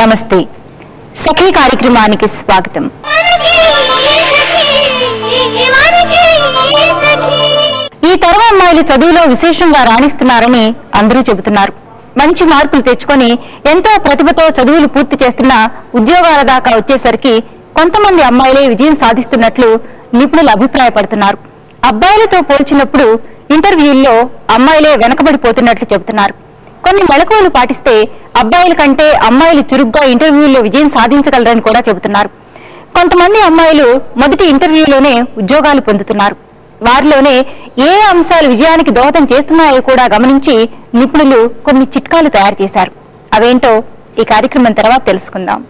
నమస్తే సఖీ కార్యక్రమానికి స్వాగతం. ఈ తరం అమ్మాయిలు చదువులో విశేషంగా రాణిస్తున్నారని అందరూ చెబుతున్నారు. మంచి మార్కులు తెచ్చుకొని ఎంతో ప్రతిభతో చదువులు పూర్తి చేస్తున్న ఉద్యోగాల దాకా వచ్చేసరికి కొంతమంది అమ్మాయిలే విజయం సాధిస్తున్నట్లు నిపుణులు అభిప్రాయపడుతున్నారు. అబ్బాయిలతో పోల్చినప్పుడు ఇంటర్వ్యూల్లో అమ్మాయిలే వెనకబడిపోతున్నట్లు చెబుతున్నారు. కొన్ని మెళకువలు పాటిస్తే అబ్బాయిల కంటే అమ్మాయిలు చురుగ్గా ఇంటర్వ్యూల్లో విజయం సాధించగలరని కూడా చెబుతున్నారు. కొంతమంది అమ్మాయిలు మొదటి ఇంటర్వ్యూలోనే ఉద్యోగాలు పొందుతున్నారు. వారిలోనే ఏ అంశాలు విజయానికి దోహదం చేస్తున్నాయో కూడా గమనించి నిపుణులు కొన్ని చిట్కాలు తయారు చేశారు. అవేంటో ఈ కార్యక్రమం తర్వాత తెలుసుకుందాం.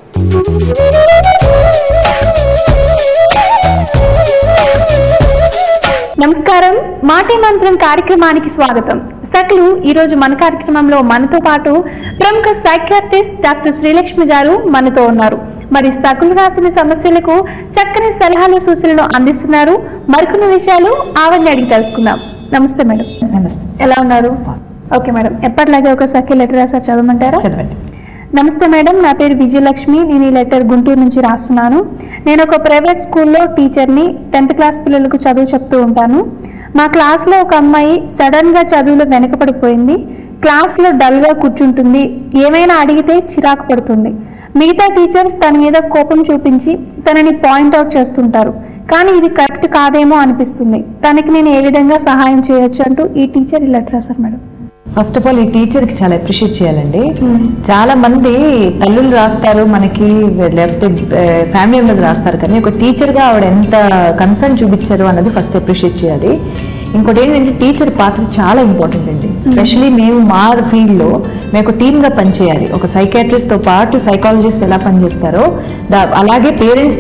నమస్కారం, మాటే మంత్రం కార్యక్రమానికి స్వాగతం. సకలు ఈ రోజు మన కార్యక్రమంలో మనతో పాటు ప్రముఖ సైకియాట్రిస్ట్ డాక్టర్ శ్రీలక్ష్మి గారు మనతో ఉన్నారు. మరి సకలు రాసిన సమస్యలకు చక్కని సలహాలు సూచనలు అందిస్తున్నారు. మరికొన్ని విషయాలు ఆవిడని అడిగి తెలుసుకుందాం. నమస్తే మేడం. నమస్తే. ఎలా ఉన్నారు? ఓకే మేడం, ఎప్పటిలాగే ఒక సఖీ లెటర్ రాసారు, చదవమంటారా? చదవండి. నమస్తే మేడం, నా పేరు విజయలక్ష్మి. నేను ఈ లెటర్ గుంటూరు నుంచి రాస్తున్నాను. నేను ఒక ప్రైవేట్ స్కూల్లో టీచర్ని. 10th క్లాస్ పిల్లలకు చదువు చెప్తూ ఉంటాను. మా క్లాస్లో ఒక అమ్మాయి సడన్గా చదువులో వెనకపడిపోయింది. క్లాస్లో డల్గా కూర్చుంటుంది. ఏమైనా అడిగితే చిరాకు పడుతుంది. మిగతా టీచర్స్ తన మీద కోపం చూపించి తనని పాయింట్అవుట్ చేస్తుంటారు. కానీ ఇది కరెక్ట్ కాదేమో అనిపిస్తుంది. తనకి నేను ఏ విధంగా సహాయం చేయొచ్చు అంటూ ఈ టీచర్ ఈ లెటర్ రాశారు మేడం. ఫస్ట్ ఆఫ్ ఆల్ ఈ టీచర్ కి చాలా అప్రిషియేట్ చేయాలండి. చాలా మంది తల్లులు రాస్తారు మనకి, లేకపోతే ఫ్యామిలీ మెంబర్స్ రాస్తారు, కానీ ఒక టీచర్ గా ఆవిడ ఎంత కన్సర్న్ చూపించారు అన్నది ఫస్ట్ అప్రిషియేట్ చేయాలి. ఇంకోటి ఏంటంటే టీచర్ పాత్ర చాలా ఇంపార్టెంట్ అండి. స్పెషలీ మేము మా ఫీల్డ్ లో మేము టీమ్ గా పనిచేయాలి. ఒక సైకాట్రిస్ట్ తో పాటు సైకాలజిస్ట్ ఎలా పనిచేస్తారో అలాగే పేరెంట్స్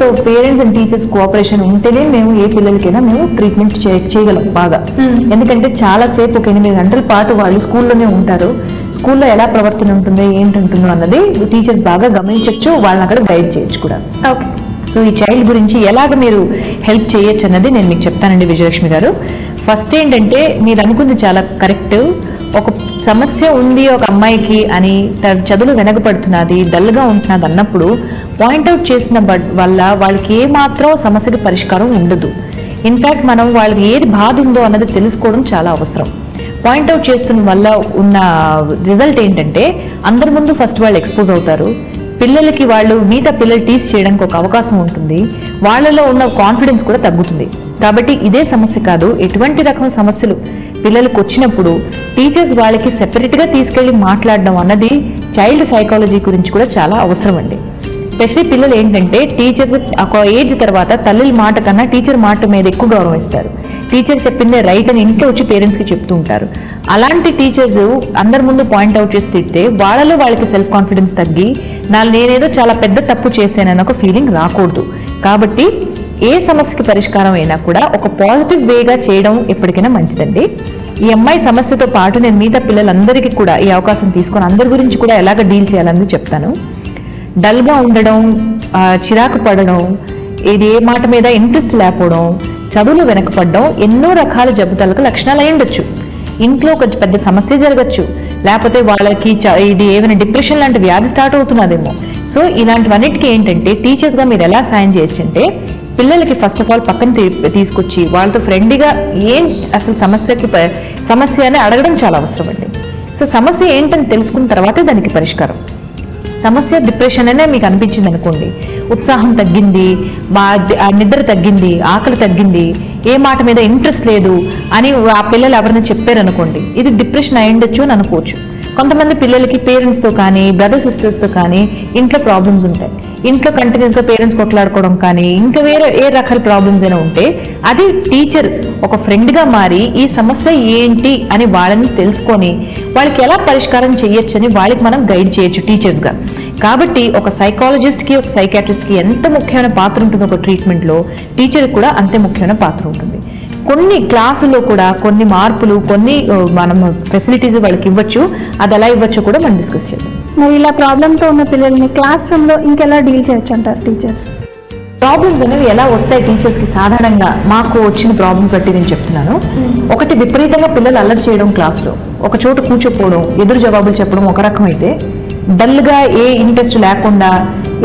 అండ్ టీచర్స్ కోఆపరేషన్ ఉంటేనే మేము ఏ పిల్లలకైనా మేము ట్రీట్మెంట్ చేయగలం బాగా. ఎందుకంటే చాలా సేపు ఒక 8 గంటల పాటు వాళ్ళు స్కూల్లోనే ఉంటారు. స్కూల్లో ఎలా ప్రవర్తన ఉంటుందో ఏంటుంటుందో అన్నది టీచర్స్ బాగా గమనించవచ్చు, వాళ్ళని అక్కడ గైడ్ చేయొచ్చు కూడా. ఓకే. సో ఈ చైల్డ్ గురించి ఎలాగ మీరు హెల్ప్ చేయొచ్చు అన్నది నేను మీకు చెప్తానండి విజయలక్ష్మి గారు. ఫస్ట్ ఏంటంటే మీరు అనుకుంది చాలా కరెక్ట్. ఒక సమస్య ఉంది ఒక అమ్మాయికి అని, చదువులు వెనకపడుతున్నది, డల్గా ఉంటున్నది అన్నప్పుడు పాయింట్అవుట్ చేసిన వల్ల వాళ్ళకి ఏమాత్రం సమస్యకి పరిష్కారం ఉండదు. ఇన్ఫ్యాక్ట్ మనం వాళ్ళకి ఏది బాధ ఉందో అన్నది తెలుసుకోవడం చాలా అవసరం. పాయింట్అవుట్ చేస్తున్న వల్ల ఉన్న రిజల్ట్ ఏంటంటే అందరి ముందు ఫస్ట్ వాళ్ళు ఎక్స్పోజ్ అవుతారు. పిల్లలకి వాళ్ళు మిగతా పిల్లలు టీచ్ చేయడానికి ఒక అవకాశం ఉంటుంది. వాళ్ళలో ఉన్న కాన్ఫిడెన్స్ కూడా తగ్గుతుంది. కాబట్టి ఇదే సమస్య కాదు, ఎటువంటి రకం సమస్యలు పిల్లలకు వచ్చినప్పుడు టీచర్స్ వాళ్ళకి సెపరేట్గా తీసుకెళ్ళి మాట్లాడడం అన్నది చైల్డ్ సైకాలజీ గురించి కూడా చాలా అవసరం అండి. స్పెషల్లీ పిల్లలు ఏంటంటే టీచర్స్ ఒక ఏజ్ తర్వాత తల్లి మాట కన్నా టీచర్ మాట మీద ఎక్కువ గౌరవం ఇస్తారు. టీచర్ చెప్పిందే రైట్ అని ఇంట్లో వచ్చి పేరెంట్స్కి చెప్తూ ఉంటారు. అలాంటి టీచర్స్ అందరి ముందు పాయింట్అవుట్ చేసి తిడితే వాళ్ళకి సెల్ఫ్ కాన్ఫిడెన్స్ తగ్గి నేనేదో చాలా పెద్ద తప్పు చేశానని ఒక ఫీలింగ్ రాకూడదు. కాబట్టి ఏ సమస్యకి పరిష్కారం అయినా కూడా ఒక పాజిటివ్ వేగా చేయడం ఎప్పటికైనా మంచిదండి. ఈ అమ్మాయి సమస్యతో పాటు నేను మిగతా పిల్లలందరికీ కూడా ఈ అవకాశం తీసుకొని అందరి గురించి కూడా ఎలాగ డీల్ చేయాలని చెప్తాను. డల్గా ఉండడం, చిరాకు పడడం, ఇది ఏ మాట మీద ఇంట్రెస్ట్ లేకపోవడం, చదువులు వెనకపడడం ఎన్నో రకాల జబ్బుతాలకు లక్షణాలు అయి ఉండొచ్చు. ఇంట్లో ఒక పెద్ద సమస్య జరగచ్చు, లేకపోతే వాళ్ళకి ఇది ఏమైనా డిప్రెషన్ లాంటి వ్యాధి స్టార్ట్ అవుతున్నదేమో. సో ఇలాంటివన్నిటికీ ఏంటంటే టీచర్స్గా మీరు ఎలా సాయం చేయొచ్చు అంటే పిల్లలకి ఫస్ట్ ఆఫ్ ఆల్ పక్కన తీసుకొచ్చి వాళ్ళతో ఫ్రెండ్లీగా ఏం అసలు సమస్య అని అడగడం చాలా అవసరం అండి. సో సమస్య ఏంటని తెలుసుకున్న తర్వాతే దానికి పరిష్కారం. సమస్య డిప్రెషన్ అనే మీకు అనిపించింది అనుకోండి, ఉత్సాహం తగ్గింది, నిద్ర తగ్గింది, ఆకలి తగ్గింది, ఏ మాట మీద ఇంట్రెస్ట్ లేదు అని ఆ పిల్లలు ఎవరైనా చెప్పారనుకోండి, ఇది డిప్రెషన్ అయి ఉండొచ్చు అని అనుకోవచ్చు. కొంతమంది పిల్లలకి పేరెంట్స్తో కానీ బ్రదర్ సిస్టర్స్తో కానీ ఇంట్లో ప్రాబ్లమ్స్ ఉంటాయి. ఇంట్లో కంటిన్యూస్గా పేరెంట్స్ కొట్లాడుకోవడం కానీ ఇంకా వేరే ఏ రకాల ప్రాబ్లమ్స్ అయినా ఉంటే అది టీచర్ ఒక ఫ్రెండ్గా మారి ఈ సమస్య ఏంటి అని వాళ్ళని తెలుసుకొని వాళ్ళకి ఎలా పరిష్కారం చేయొచ్చు అని వాళ్ళకి మనం గైడ్ చేయొచ్చు టీచర్స్గా. కాబట్టి ఒక సైకాలజిస్ట్కి ఒక సైకాట్రిస్ట్కి ఎంత ముఖ్యమైన పాత్ర ఉంటుందో ఒక ట్రీట్మెంట్లో టీచర్కి కూడా అంతే ముఖ్యమైన పాత్ర ఉంటుంది. కొన్ని క్లాసుల్లో కూడా కొన్ని మార్పులు, కొన్ని మనం ఫెసిలిటీస్ వాళ్ళకి ఇవ్వచ్చు. అది ఎలా ఇవ్వచ్చో కూడా మనం డిస్కస్ చేద్దాం. మరి ఇలా ప్రాబ్లంతో ఉన్న పిల్లల్ని క్లాస్ రూమ్లో ఇంకెలా డీల్ చేయొచ్చు అంటారు టీచర్స్? ప్రాబ్లమ్స్ అనేవి ఎలా వస్తాయి టీచర్స్కి సాధారణంగా మాకు వచ్చిన ప్రాబ్లం బట్టి నేను చెప్తున్నాను. ఒకటి, విపరీతంగా పిల్లలు అల్లరి చేయడం క్లాస్లో, ఒక చోట కూర్చోపోవడం, ఎదురు జవాబులు చెప్పడం ఒక రకం అయితే, డల్గా ఏ ఇంట్రెస్ట్ లేకుండా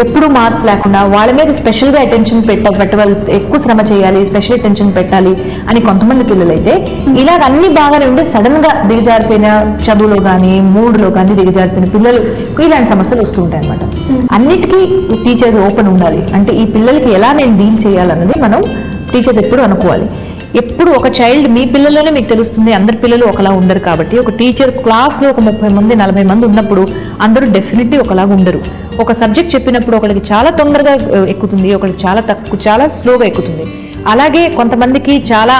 ఎప్పుడు మార్క్స్ లేకుండా వాళ్ళ మీద స్పెషల్గా అటెన్షన్ పెట్టవాలి, ఎక్కువ శ్రమ చేయాలి, స్పెషల్ అటెన్షన్ పెట్టాలి అని కొంతమంది పిల్లలైతే ఇలాగ అన్ని బాగానే ఉండి సడన్ గా దిగజారిపోయిన చదువులో కానీ మూడ్లో కానీ దిగజారిపోయిన పిల్లలు ఇలాంటి సమస్యలు వస్తుంటాయి అనమాట. అన్నిటికీ టీచర్స్ ఓపెన్ ఉండాలి. అంటే ఈ పిల్లలకి ఎలా నేను డీల్ చేయాలన్నది మనం టీచర్స్ ఎప్పుడు అనుకోవాలి. ఎప్పుడు ఒక చైల్డ్ మీ పిల్లల్లోనే మీకు తెలుస్తుంది, అందరి పిల్లలు ఒకలా ఉండరు. కాబట్టి ఒక టీచర్ క్లాస్లో ఒక 30 మంది 40 మంది ఉన్నప్పుడు అందరూ డెఫినెట్లీ ఒకలాగా ఉండరు. ఒక సబ్జెక్ట్ చెప్పినప్పుడు ఒకరికి చాలా తొందరగా ఎక్కుతుంది, ఒకరికి చాలా స్లోగా ఎక్కుతుంది. అలాగే కొంతమందికి చాలా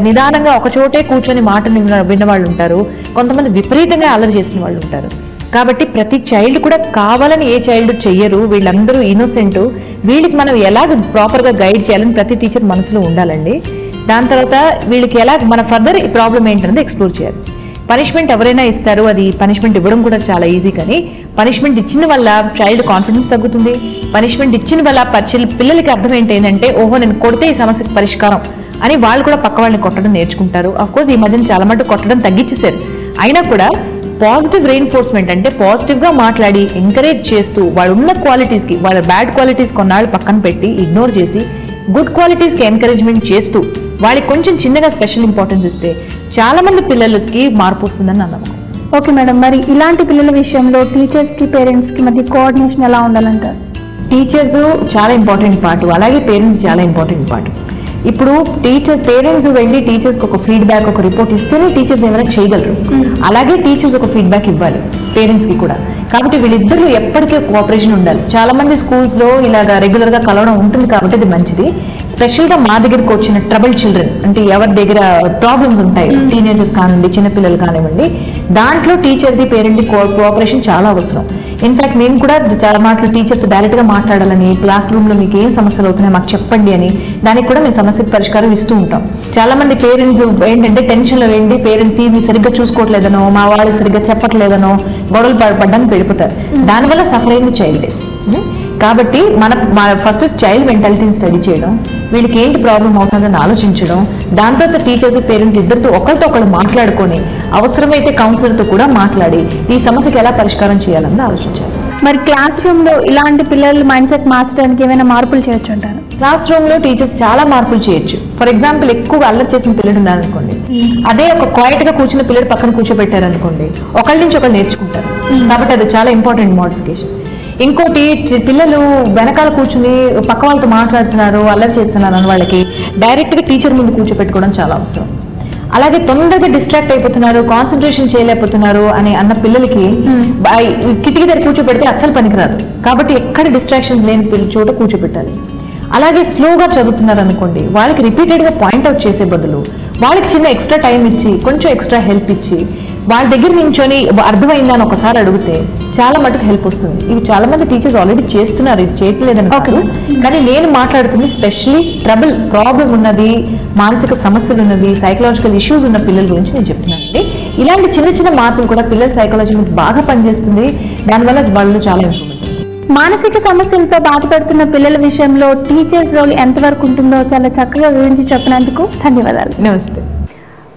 నిదానంగా ఒక చోటే కూర్చొని మాటలు విన్నవాళ్ళు ఉంటారు, కొంతమంది విపరీతంగా అల్లరి చేసిన వాళ్ళు ఉంటారు. కాబట్టి ప్రతి చైల్డ్ కూడా కావాలని ఏ చైల్డ్ చెయ్యరు, వీళ్ళందరూ ఇన్నోసెంట్, వీళ్ళకి మనం ఎలాగ ప్రాపర్గా గైడ్ చేయాలని ప్రతి టీచర్ మనసులో ఉండాలండి. దాని తర్వాత వీళ్ళకి ఎలా మన ఫర్దర్ ప్రాబ్లం ఏంటనేది ఎక్స్ప్లోర్ చేయాలి. పనిష్మెంట్ ఎవరైనా ఇస్తారు, అది పనిష్మెంట్ ఇవ్వడం కూడా చాలా ఈజీ. కానీ పనిష్మెంట్ ఇచ్చిన వల్ల చైల్డ్ కాన్ఫిడెన్స్ తగ్గుతుంది. పనిష్మెంట్ ఇచ్చిన వల్ల పిల్లలకి అర్థం ఏంటంటే ఓహో నేను కొడితే ఈ సమస్యకు పరిష్కారం అని వాళ్ళు కూడా పక్క వాళ్ళని కొట్టడం నేర్చుకుంటారు. అఫ్కోర్స్ ఈ మధ్యన చాలా మటుకు కొట్టడం తగ్గించేశారు. అయినా కూడా పాజిటివ్ రెయిన్ఫోర్స్మెంట్ అంటే పాజిటివ్గా మాట్లాడి ఎంకరేజ్ చేస్తూ వాళ్ళు ఉన్న క్వాలిటీస్కి, వాళ్ళ బ్యాడ్ క్వాలిటీస్ కొన్నాళ్ళు పక్కన పెట్టి ఇగ్నోర్ చేసి గుడ్ క్వాలిటీస్కి ఎంకరేజ్మెంట్ చేస్తూ వాళ్ళకి కొంచెం చిన్నగా స్పెషల్ ఇంపార్టెన్స్ ఇస్తే చాలా మంది పిల్లలకి మార్పు వస్తుందని నా నమ్మకం. ఓకే మేడం, మరి ఇలాంటి పిల్లల విషయంలో టీచర్స్కి పేరెంట్స్కి మధ్య కోఆర్డినేషన్ ఎలా ఉండాలంటారు? టీచర్స్ చాలా ఇంపార్టెంట్ పార్ట్, అలాగే పేరెంట్స్ చాలా ఇంపార్టెంట్ పార్ట్. ఇప్పుడు పేరెంట్స్ వెళ్ళి టీచర్స్కి ఒక ఫీడ్బ్యాక్, ఒక రిపోర్ట్ ఇస్తేనే టీచర్స్ ఏమైనా చేయగలరు. అలాగే టీచర్స్ ఒక ఫీడ్బ్యాక్ ఇవ్వాలి పేరెంట్స్కి కూడా. కాబట్టి వీళ్ళిద్దరూ ఎప్పటికీ కోఆపరేషన్ ఉండాలి. చాలా మంది స్కూల్స్లో ఇలాగా రెగ్యులర్గా కలవడం ఉంటుంది కాబట్టి అది మంచిది. స్పెషల్గా మా దగ్గరకు వచ్చిన ట్రబుల్ చిల్డ్రన్ అంటే ఎవరి దగ్గర ప్రాబ్లమ్స్ ఉంటాయి, టీనేజర్స్ కానివ్వండి, చిన్నపిల్లలు కానివ్వండి, దాంట్లో టీచర్ది పేరెంట్ది కోఆపరేషన్ చాలా అవసరం. ఇన్ఫాక్ట్ నేను కూడా చాలా మాటలు టీచర్తో డైరెక్ట్గా మాట్లాడాలని, క్లాస్ రూమ్లో మీకు ఏం సమస్యలు అవుతున్నాయి మాకు చెప్పండి అని, దానికి కూడా మేము సమస్యకు పరిష్కారం ఇస్తూ ఉంటాం. చాలా మంది పేరెంట్స్ ఏంటంటే టెన్షన్లో ఏంటి పేరెంట్ టీవీ సరిగ్గా చూసుకోవట్లేదనో, మా వాళ్ళకి సరిగ్గా చెప్పట్లేదనో గొడవలు పడడానికి పెడిపోతారు. దానివల్ల సఫర్ అయింది చైల్డ్. కాబట్టి మన ఫస్ట్ చైల్డ్ మెంటాలిటీని స్టడీ చేయడం, వీళ్ళకి ఏంటి ప్రాబ్లం అవుతుందని ఆలోచించడం, దాంతో టీచర్స్ పేరెంట్స్ ఇద్దరితో ఒకరితో ఒకరు మాట్లాడుకొని అవసరమైతే కౌన్సిలర్తో కూడా మాట్లాడి ఈ సమస్యకి ఎలా పరిష్కారం చేయాలని ఆలోచించాలి. మరి క్లాస్ రూమ్లో ఇలాంటి పిల్లల మైండ్ సెట్ మార్చడానికి ఏమైనా మార్పులు చేయొచ్చు అంటారు? క్లాస్ రూమ్లో టీచర్స్ చాలా మార్పులు చేయొచ్చు. ఫర్ ఎగ్జాంపుల్ ఎక్కువగా అల్లరి చేసిన పిల్లలు ఉన్నారనుకోండి, అదే ఒక క్వైట్గా కూర్చున్న పిల్లలు పక్కన కూర్చోబెట్టారనుకోండి, ఒకళ్ళ నుంచి ఒకళ్ళు నేర్చుకుంటారు. కాబట్టి అది చాలా ఇంపార్టెంట్ మోడిఫికేషన్. ఇంకోటి పిల్లలు వెనకాల కూర్చుని పక్క వాళ్ళతో మాట్లాడుతున్నారు, అల్లరి చేస్తున్నారు అని వాళ్ళకి డైరెక్ట్గా టీచర్ ముందు కూర్చోపెట్టుకోవడం చాలా అవసరం. అలాగే తొందరగా డిస్ట్రాక్ట్ అయిపోతున్నారు, కాన్సన్ట్రేషన్ చేయలేకపోతున్నారు అని అన్న పిల్లలకి కిటికీ దగ్గర కూర్చోబెడితే అస్సలు పనికిరాదు. కాబట్టి ఎక్కడ డిస్ట్రాక్షన్స్ లేని చోట కూర్చోబెట్టాలి. అలాగే స్లోగా చదువుతున్నారు అనుకోండి, వాళ్ళకి రిపీటెడ్గా పాయింట్అవుట్ చేసే బదులు వాళ్ళకి చిన్న ఎక్స్ట్రా టైం ఇచ్చి కొంచెం ఎక్స్ట్రా హెల్ప్ ఇచ్చి వాళ్ళ దగ్గర నించొని అర్థమైందా అని ఒకసారి అడిగితే చాలా మటుకు హెల్ప్ వస్తుంది. ఇవి చాలా మంది టీచర్స్ ఆల్రెడీ చేస్తున్నారు, ఇది చేయట్లేదని కాదు. కానీ నేను మాట్లాడుతుంది స్పెషల్లీ ప్రాబ్లం ఉన్నది, మానసిక సమస్యలు ఉన్నది, సైకలాజికల్ ఇష్యూస్ ఉన్న పిల్లల గురించి నేను చెప్తున్నానండి. ఇలాంటి చిన్న చిన్న మార్పులు కూడా పిల్లల సైకాలజీ మీద బాగా పనిచేస్తుంది. దానివల్ల వాళ్ళు చాలా ఇంప్రూవ్మెంట్ వస్తుంది. మానసిక సమస్యలతో బాధపడుతున్న పిల్లల విషయంలో టీచర్స్ రోల్ ఎంతవరకు ఉంటుందో చాలా చక్కగా వివరించి చెప్పినందుకు ధన్యవాదాలు. నమస్తే.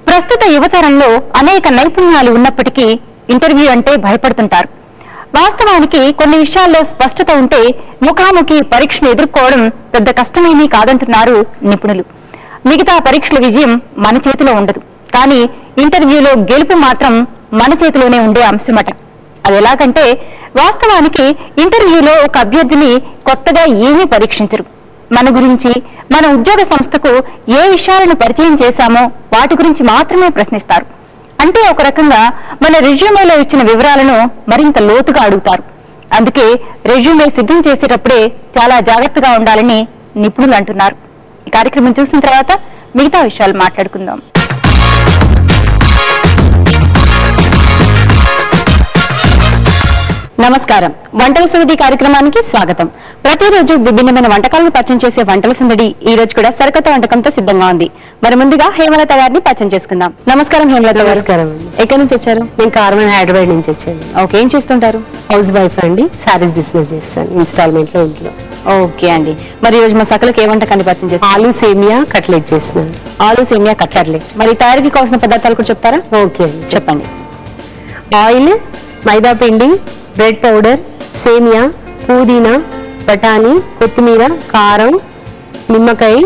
ప్రస్తుత యువతరంలో అనేక నైపుణ్యాలు ఉన్నప్పటికీ ఇంటర్వ్యూ అంటే భయపడుతుంటారు. వాస్తవానికి కొన్ని విషయాల్లో స్పష్టత ఉంటే ముఖాముఖి పరీక్షను ఎదుర్కోవడం పెద్ద కష్టమేమీ కాదంటున్నారు నిపుణులు. మిగతా పరీక్షల విజయం మన చేతిలో ఉండదు, కానీ ఇంటర్వ్యూలో గెలుపు మాత్రం మన చేతిలోనే ఉండే అంశమట. అది ఎలాగంటే వాస్తవానికి ఇంటర్వ్యూలో ఒక అభ్యర్థిని కొత్తగా ఏమీ పరీక్షించరు. మన గురించి, మన ఉద్యోగ సంస్థకు ఏ విషయాలను పరిచయం చేశామో వాటి గురించి మాత్రమే ప్రశ్నిస్తారు. అంటే ఒక రకంగా మన రెజ్యూమేలో ఇచ్చిన వివరాలను మరింత లోతుగా అడుగుతారు. అందుకే రెజ్యూమే సిద్ధం చేసేటప్పుడే చాలా జాగ్రత్తగా ఉండాలని నిపుణులు అంటున్నారు. ఈ కార్యక్రమం చూసిన తర్వాత మిగతా విషయాలు మాట్లాడుకుందాం. నమస్కారం. వంటల సందడి కార్యక్రమానికి స్వాగతం. ప్రతిరోజు విభిన్నమైన వంటకాలను పరిచయం చేసే వంటల సందడి ఈ రోజు కూడా సరికొత్త వంటకంతో సిద్ధంగా ఉంది. మరి ముందుగా హేమలత గారిని పరిచయం చేసుకుందాం. నమస్కారం హేమలత గారు. నమస్కారం. ఎక్కడి నుంచి వచ్చారు? నేను కార్మన్ హైదరాబాద్ నుంచి వచ్చాను. ఓకే, ఏం చేస్తుంటారు? హౌస్ వైఫ్ అండి, సారీస్ బిజినెస్ చేస్తాను ఇన్స్టాల్మెంట్ లో ఇంట్లో. ఓకే అండి. మరి ఈ రోజు మా సకలకు ఏ వంటకాన్ని పరిచయం చేస్తారు? ఆలు సేమియా కట్లెట్ చేస్తున్నాను. ఆలు సేమియా కట్లెట్. మరి తయారీకి కావాల్సిన పదార్థాలు కూడా చెప్తారా? ఓకే అండి, చెప్పండి. ఆయిల్, మైదా పిండి, బ్రెడ్ పౌడర్, సేమియా, పుదీనా, బఠానీ, కొత్తిమీర, కారం, నిమ్మకాయ,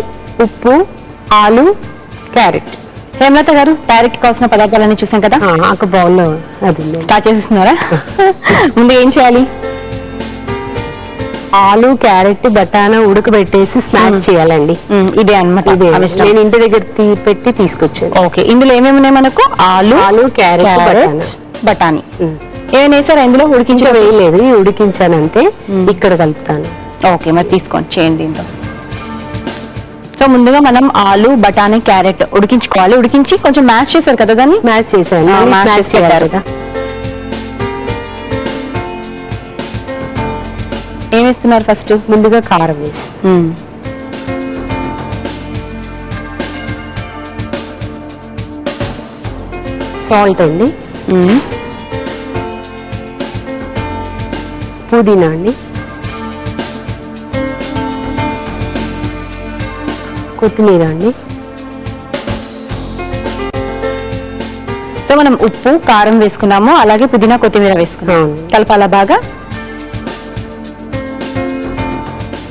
ఉప్పు, ఆలు, క్యారెట్. హేమలత గారు క్యారెట్ కావాల్సిన పదార్థాలన్నీ చూసాం కదా, ఒక బౌల్లో అది ఉంది. స్టార్ట్ చేసేస్తున్నారా? ముందు ఏం చేయాలి? ఆలు, క్యారెట్, బఠానా ఉడకబెట్టేసి స్మాష్ చేయాలండి. ఇదే అన్నమాట. నేను ఇంటి దగ్గర పెట్టి తీసుకొచ్చాను. ఓకే, ఇందులో ఏమేమి ఉన్నాయి మనకు? ఆలు, క్యారెట్, బఠానీ. ఏమైనా వేసారా ఇందులో? ఉడికించ వేయలేదు, ఉడికించానంటే. ఇక్కడ కలుపుతాను. ఓకే, మరి తీసుకోండి, చేయండి దీంతో. సో ముందుగా మనం ఆలు, బఠానీ, క్యారెట్ ఉడికించుకోవాలి. ఉడికించి కొంచెం మ్యాష్ చేశారు కదా దాన్ని? స్మాష్ చేశాను. మ్యాష్ చేశారు కదా. ఏం వేస్తున్నారు ఫస్ట్? ముందుగా కారం వేసి, సాల్ట్ అండి, పుదీనా అండి, కొత్తిమీర అండి. సో మనం ఉప్పు, కారం వేసుకున్నాము, అలాగే పుదీనా, కొత్తిమీర వేసుకున్నాము. కలపాలా బాగా?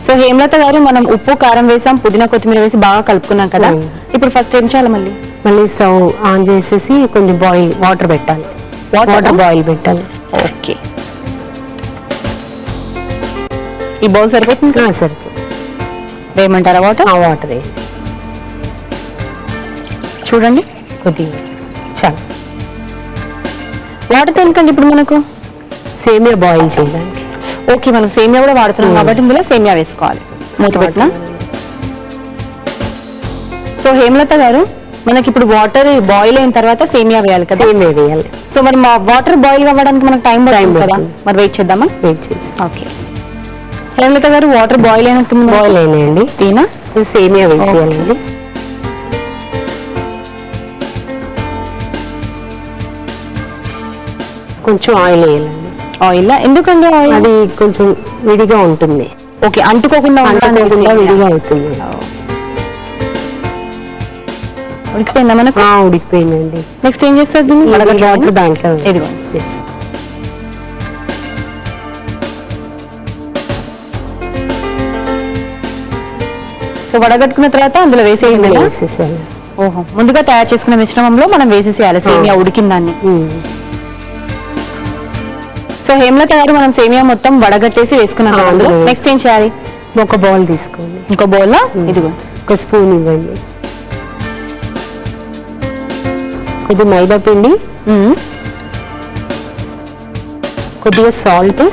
సో హేమలత గారు, మనం ఉప్పు, కారం వేసాం, పుదీనా, కొత్తిమీర వేసి బాగా కలుపుకున్నాం కదా. ఇప్పుడు ఫస్ట్ ఏం చేయాలి? మళ్ళీ స్టవ్ ఆన్ చేసేసి కొంచెం వాటర్ పెట్టాలి. వాటర్ బాయిల్ పెట్టాలి. ఓకే, ఈ బౌల్ సరిపోతుంది? సరిపోతుంది. వేయమంటారా వాటర్? వాటర్ వేయండి. చూడండి కొద్దిగా చాలు. వాటర్ ఎందుకండి ఇప్పుడు మనకు? సేమియా బాయిల్ చేయడానికి. ఓకే, మనం సేమియా కూడా వాడుతున్నాం కాబట్టి ఇందులో సేమియా వేసుకోవాలి. మూత పెట్టినా. సో హేమలత గారు, మనకి ఇప్పుడు వాటర్ బాయిల్ అయిన తర్వాత సేమియా వేయాలి కదా? సేమియా వేయాలి. సో మరి మా వాటర్ బాయిల్ అవ్వడానికి మనకు టైం పడుతుంది కదా, మరి వెయిట్ చేద్దామా? వెయిట్ చేసి. ఓకే హేమలత గారు, వాటర్ బాయిల్ అయినట్టు బాయిల్ అయినాయండి. తీనా సేమియా వేసేయాలండి. కొంచెం ఆయిల్ వేయాలండి. ఆయిల్ ఎందుకండి? ఆయిల్ అది కొంచెం విడిగా ఉంటుంది. ఓకే, అంటుకోకుండా విడిగా అవుతుంది. ఉడికిపోయిందా మనకు? ఉడికిపోయిందండి. నెక్స్ట్ ఏం చేస్తారు? వాటర్ దాంట్లో ఇదిగోండి. సో వడగట్టుకున్న తర్వాత అందులో వేసేయాలి. ఓహో, ముందుగా తయారు చేసుకున్న మిశ్రమంలో మనం వేసేసేయాలి సేమియా ఉడికిందాన్ని. సో హేమలత గారు, మనం సేమియా మొత్తం వడగట్టేసి వేసుకున్నాం. నెక్స్ట్ ఏం చేయాలి? ఒక బౌల్ తీసుకోండి. ఇంకో బౌల్ ఇదిగో, ఒక స్పూన్ ఇవ్వండి. కొద్ది మైదా పిండి, కొద్దిగా సాల్ట్.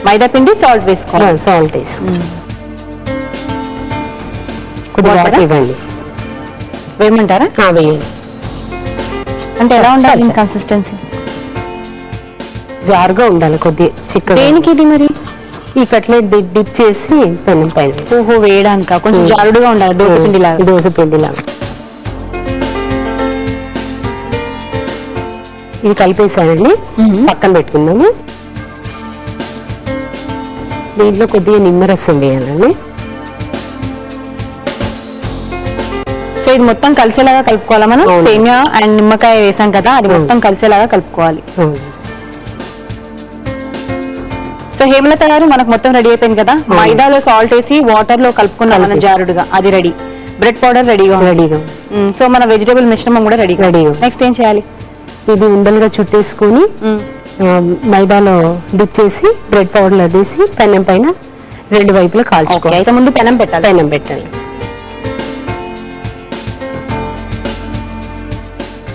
మైదా పిండి, సాల్ట్ వేసుకోవాలి. సాల్ట్ వేసుకోండి. కొద్దిగా వాటర్ ఇవ్వండి. వేయమంటారా? వేయండి. అంటే ఎలా ఉండాలి కన్సిస్టెన్సీ? జారుగా ఉండాలి, కొద్దిగా చిక్కగా. దేనికి ఇది మరి? ఈ కట్లెట్ డిప్ చేసి పెనం పైన. ఓహో, వేయడానిక? కొంచెం జారుడుగా ఉండాలి, దోసపిండిలాగా. దోసపిండిలాగా. ఇది కలిపేసానండి, పక్కన పెట్టుకుందాము. దీంట్లో కొద్దిగా నిమ్మరసం వేయాలండి. సో ఇది మొత్తం కలిసేలాగా కలుపుకోవాలా మనం? సేమియా అండ్ నిమ్మకాయ వేసాం కదా, అది మొత్తం కలిసేలాగా కలుపుకోవాలి. సో హేమలత గారు, మనకు మొత్తం రెడీ అయిపోయింది కదా. మైదాలో సాల్ట్ వేసి వాటర్ లో కలుపుకున్నాం మన జారుడుగా, అది రెడీ. బ్రెడ్ పౌడర్ రెడీగా. సో మన వెజిటేబుల్ మిశ్రమం కూడా రెడీ. నెక్స్ట్ ఏం చేయాలి? ఇది ఉండలుగా చుట్టేసుకుని మైదాలో డిప్ చేసి బ్రెడ్ పౌడర్ అదేసి పెనం పైన రెండు వైపులా కాల్చుకోవాలి. అయితే ముందు పెనం పెట్టాలి.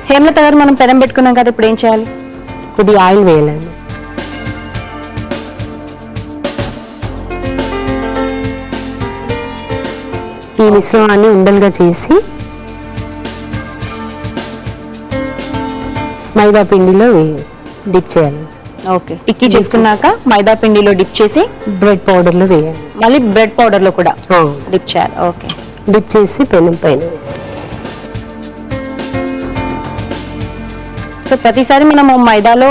హేమలత గారు, మనం పెనం పెట్టుకున్నాం కదా, ఇప్పుడు ఏం చేయాలి? కొద్దిగా ఆయిల్ వేయాలండి. ఈ మిశ్రమాన్ని ఉండలుగా చేసి మైదా పిండిలో డిప్ చేయాలి. ఓకే, టిక్కీ చేసుకున్నాక మైదా పిండిలో డిప్ చేసి బ్రెడ్ పౌడర్ లో వేయాలి. మళ్ళీ బ్రెడ్ పౌడర్ లో కూడా డిప్ చేయాలి. ఓకే, డిప్ చేసి పెనం పైన వేసి. సో ప్రతిసారి మనం మైదాలో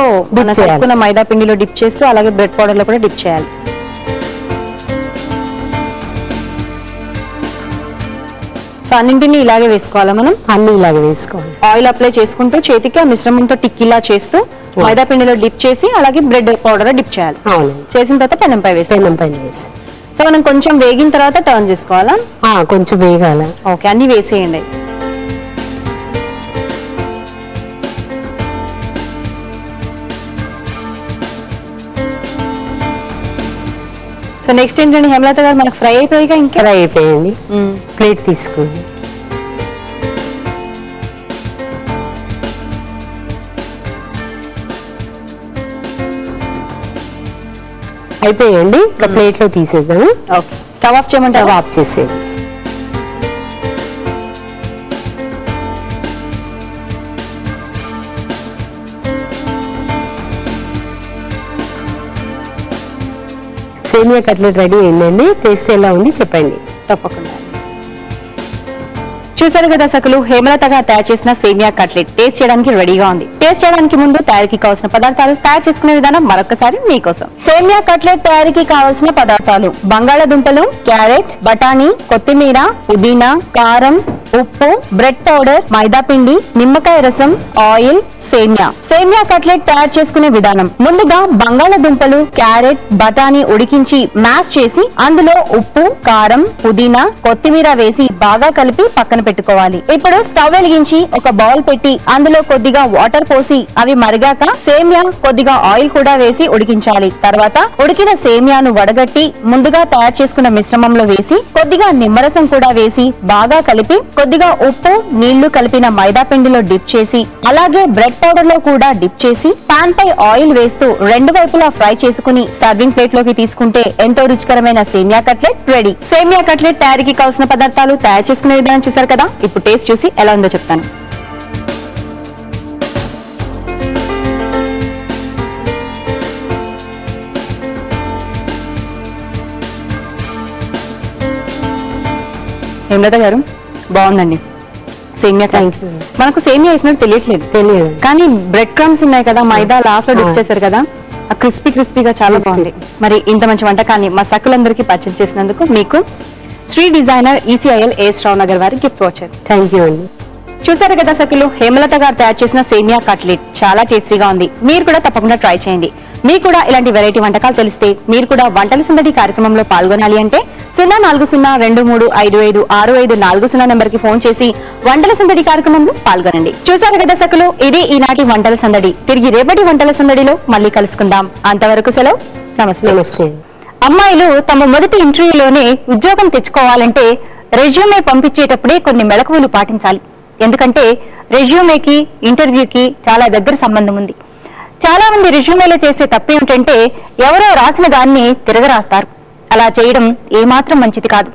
కలుపుకున్న మైదా పిండిలో డిప్ చేస్తూ అలాగే బ్రెడ్ పౌడర్ లో కూడా డిప్ చేయాలి. సో అన్నింటినీ ఇలాగే వేసుకోవాలా మనం? అన్ని ఇలాగే వేసుకోవాలి. ఆయిల్ అప్లై చేసుకుంటూ చేతికి ఆ మిశ్రమంతో టిక్కీలా చేస్తూ మైదా పిండిలో డిప్ చేసి అలాగే బ్రెడ్ పౌడర్ డిప్ చేయాలి. చేసిన తర్వాత పెనంపై వేసి సో మనం కొంచెం వేగిన తర్వాత టర్న్ చేసుకోవాలా? కొంచెం వేగాల. ఓకే, అన్ని వేసేయండి. సో నెక్స్ట్ ఏంటండి హేమలత గారు, మనకు ఫ్రై అయిపోయాక ఇంకా ఫ్రై అయిపోయింది. ప్లేట్ తీసుకోండి. అయిపోయండి, ఒక ప్లేట్ లో తీసేద్దాము. ఓకే, స్టవ్ ఆఫ్ చేయమంటే స్టవ్ ఆఫ్ చేసేది. సేమియా కట్లెట్ రెడీ అయిందండి. టేస్ట్ ఎలా ఉంది చెప్పండి. తప్పకుండా. చూసారు కదా సకులు, హేమలత గారు తయారు చేసిన సేమియా కట్లెట్ టేస్ట్ చేయడానికి రెడీగా ఉంది. టేస్ట్ చేయడానికి ముందు తయారీకి కావాల్సిన పదార్థాలు తయారు చేసుకునే విధానం మరొకసారి మీకోసం. సేమియా కట్లెట్ తయారీకి కావాల్సిన పదార్థాలు: బంగాళాదుంపలు, క్యారెట్, బఠానీ, కొత్తిమీర, పుదీనా, కారం, ఉప్పు, బ్రెడ్ పౌడర్, మైదా పిండి, నిమ్మకాయ రసం, ఆయిల్, సేమియా. సేమియా కట్లెట్ తయారు చేసుకునే విధానం: ముందుగా బంగాళాదుంపలు, క్యారెట్, బఠానీ ఉడికించి మ్యాష్ చేసి అందులో ఉప్పు, కారం, పుదీనా, కొత్తిమీర వేసి బాగా కలిపి పక్కన పెట్టుకోవాలి. ఇప్పుడు స్టవ్ వెలిగించి ఒక బౌల్ పెట్టి అందులో కొద్దిగా వాటర్ పోసి అవి మరిగాక సేమియా, కొద్దిగా ఆయిల్ కూడా వేసి ఉడికించాలి. తర్వాత ఉడికిన సేమియాను వడగట్టి ముందుగా తయారు చేసుకున్న మిశ్రమంలో వేసి కొద్దిగా నిమ్మరసం కూడా వేసి బాగా కలిపి కొద్దిగా ఉప్పు, నీళ్లు కలిపిన మైదా పిండిలో డిప్ చేసి అలాగే బ్రెడ్ పౌడర్ లో కూడా డిప్ చేసి పాన్ పై ఆయిల్ వేస్తూ రెండు వైపులా ఫ్రై చేసుకుని సర్వింగ్ ప్లేట్ లోకి తీసుకుంటే ఎంతో రుచికరమైన సేమియా కట్లెట్ రెడీ. సేమియా కట్లెట్ తయారీకి కావాల్సిన పదార్థాలు తయారు చేసుకునే విధానం చూసారు కదా. ఇప్పుడు టేస్ట్ చూసి ఎలా ఉందో చెప్తాను. హేమలత గారు, బాగుందండి సేమియా. మనకు సేమియా వేసినట్టు తెలియదు, కానీ బ్రెడ్ క్రమ్స్ ఉన్నాయి కదా, మైదా లాస్ట్ లో డిప్ చేశారు కదా, ఆ క్రిస్పీగా చాలా బాగుంది. మరి ఇంత మంచి వంటకాన్ని మా సకులందరికీ పరిచయం చేసినందుకు మీకు శ్రీ డిజైనర్ ECIL AS రావు నగర్ వారి గిఫ్ట్ వచ్చారు. థ్యాంక్ యూ అండి. చూసారు కదా సకులు, హేమలత గారు తయారు చేసిన సేమియా కట్లెట్ చాలా టేస్టీగా ఉంది. మీరు కూడా తప్పకుండా ట్రై చేయండి. మీకు కూడా ఇలాంటి వెరైటీ వంటకాలు తెలిస్తే మీరు కూడా వంటల సందడి కార్యక్రమంలో పాల్గొనాలి అంటే 0402355654 నెంబర్ కి ఫోన్ చేసి వంటల సందడి కార్యక్రమంలో పాల్గొనండి. చూసారు కదా సకులు, ఇది ఈనాటి వంటల సందడి. తిరిగి రేపటి వంటల సందడిలో మళ్ళీ కలుసుకుందాం. అంతవరకు సెలవు. నమస్తే. అమ్మాయిలు తమ మొదటి ఇంటర్వ్యూలోనే ఉద్యోగం తెచ్చుకోవాలంటే రెజ్యూమే పంపించేటప్పుడే కొన్ని మెళకువలు పాటించాలి. ఎందుకంటే రెజ్యూమేకి ఇంటర్వ్యూకి చాలా దగ్గర సంబంధం ఉంది. చాలా మంది రెజ్యూమేలో చేసే తప్పు ఏమిటంటే ఎవరో రాసిన దాన్ని తిరగరాస్తారు. అలా చేయడం ఏమాత్రం మంచిది కాదు.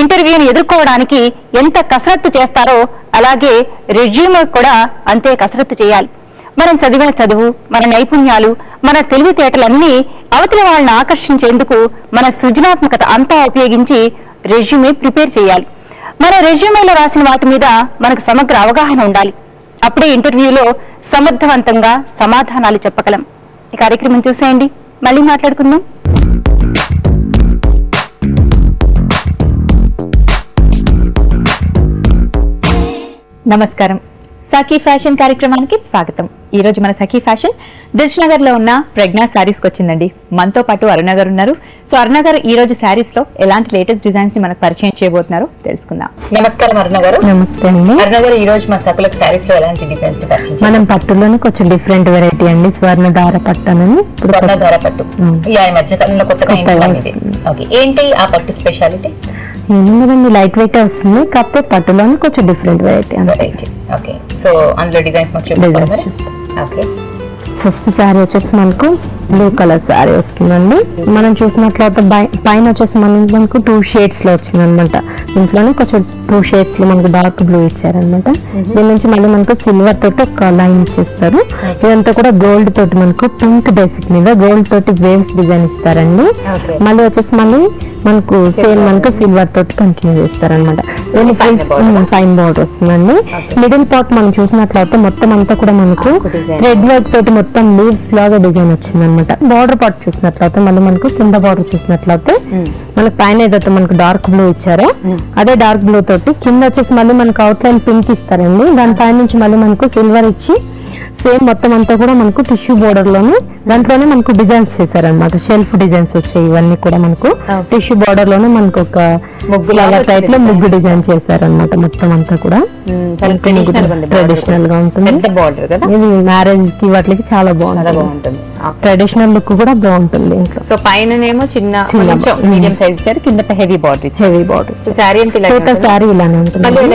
ఇంటర్వ్యూని ఎదుర్కోవడానికి ఎంత కసరత్తు చేస్తారో అలాగే రెజ్యూమే కూడా అంతే కసరత్తు చేయాలి. మనం చదివిన చదువు, మన నైపుణ్యాలు, మన తెలివితేటలన్నీ అవతలి వాళ్ళని ఆకర్షించేందుకు మన సృజనాత్మకత అంతా ఉపయోగించి రెజ్యూమే ప్రిపేర్ చేయాలి. మన రెజ్యూమేలో రాసిన వాటి మీద మనకు సమగ్ర అవగాహన ఉండాలి. అప్పుడే ఇంటర్వ్యూలో సమర్థవంతంగా సమాధానాలు చెప్పగలం. ఈ కార్యక్రమం చూసేయండి, మళ్ళీ మాట్లాడుకుందాం. నమస్కారం. సఖీ ఫ్యాషన్ కార్యక్రమానికి స్వాగతం. ఈ రోజు మన సఖీ ఫ్యాషన్ దిల్షునగర్ లో ఉన్న ప్రజ్ఞా శారీస్ కి వచ్చిందండి. మనతో పాటు అరుణ గారు ఉన్నారు. సో అరుణ గారు ఈ రోజు శారీస్ లో ఎలాంటి లేటెస్ట్ డిజైన్స్ ని మనకు పరిచయం చేయబోతున్నారు తెలుసుకుందాం. నమస్కారం అరుణ గారు. నమస్తే అండి. అరుణ గారు, ఈ రోజు మా సకులకు శారీస్ లో ఎలాంటి డిజైన్స్ పరిచయం? మనం పట్టులోనే కొంచెం డిఫరెంట్ వెరైటీ అండి. స్వర్ణధార పట్టు అని. స్వర్ణధార పట్టు ఈ మధ్య కాలంలో కొత్తగా ఓకే, ఏంటి ఆ పట్టు స్పెషాలిటీ? ఏముందండి, లైట్ వెయిట్ వస్తుంది, కాకపోతే పట్టులోనే కొంచెం డిఫరెంట్ వెరైటీ అంతే. ఓకే, సో అందులో డిజైన్స్ మాకు చూపిస్తారా? ఓకే, ఫస్ట్ శారీ వచ్చేసి మనకు బ్లూ కలర్ శారీ వస్తుందండి. మనం చూసినట్లయితే పైన వచ్చేసి మనకు 2 షేడ్స్ లో వచ్చింది అనమాట. ఇంట్లోనే కొంచెం 2 షేడ్స్ లో మనకు డార్క్ బ్లూ ఇచ్చారనమాట. దీని నుంచి మళ్ళీ మనకు సిల్వర్ తోటి ఒక లైన్ ఇచ్చేస్తారు. ఇదంతా కూడా గోల్డ్ తోటి మనకు పింక్ బేసిక్ మీద గోల్డ్ తోటి వేవ్స్ డిజైన్ ఇస్తారండి. మళ్ళీ వచ్చేసి మనకు సేమ్ మనకు సిల్వర్ తోటి కంటిన్యూ చేస్తారనమాట. ఫైన్ బోర్డర్ వస్తుందండి. మిడిల్ పార్ట్ మనం చూసినట్లయితే మొత్తం అంతా కూడా మనకు థ్రెడ్ వర్క్ తోటి మొత్తం లీవ్స్ లాగా డిజైన్ వచ్చింది అనమాట. బార్డర్ పార్ట్ చూసినట్లయితే మళ్ళీ మనకు కింద బార్డర్ చూసినట్లయితే మనకు పైన ఏదైతే మనకు డార్క్ బ్లూ ఇచ్చారో అదే డార్క్ బ్లూ తోటి కింద వచ్చేసి మళ్ళీ మనకు అవుట్ లైన్ పింక్ ఇస్తారండి. దాని పైన నుంచి మళ్ళీ మనకు సిల్వర్ ఇచ్చి సేమ్ మొత్తం అంతా కూడా మనకు టిష్యూ బోర్డర్ లోనే దాంట్లోనే మనకు డిజైన్స్ చేశారనమాట. షెల్ఫ్ డిజైన్స్ వచ్చాయి ఇవన్నీ కూడా మనకు టిష్యూ బోర్డర్ లోనే మనకు ఒక టైప్ లో ముగ్గు డిజైన్ చేశారనమాట. మొత్తం అంతా కూడా ట్రెడిషనల్ గా ఉంటుంది. ఇది మ్యారేజ్ కి వాటికి చాలా బాగుంటుంది. ట్రెడిషనల్ లుక్ కూడా బాగుంటుంది ఇంట్లో. సో పైననేమో చిన్న మీడియం సైజ్ ఇచ్చారు, కింద heavy border. Sorry total sorry ఇలానే ఉంటుంది.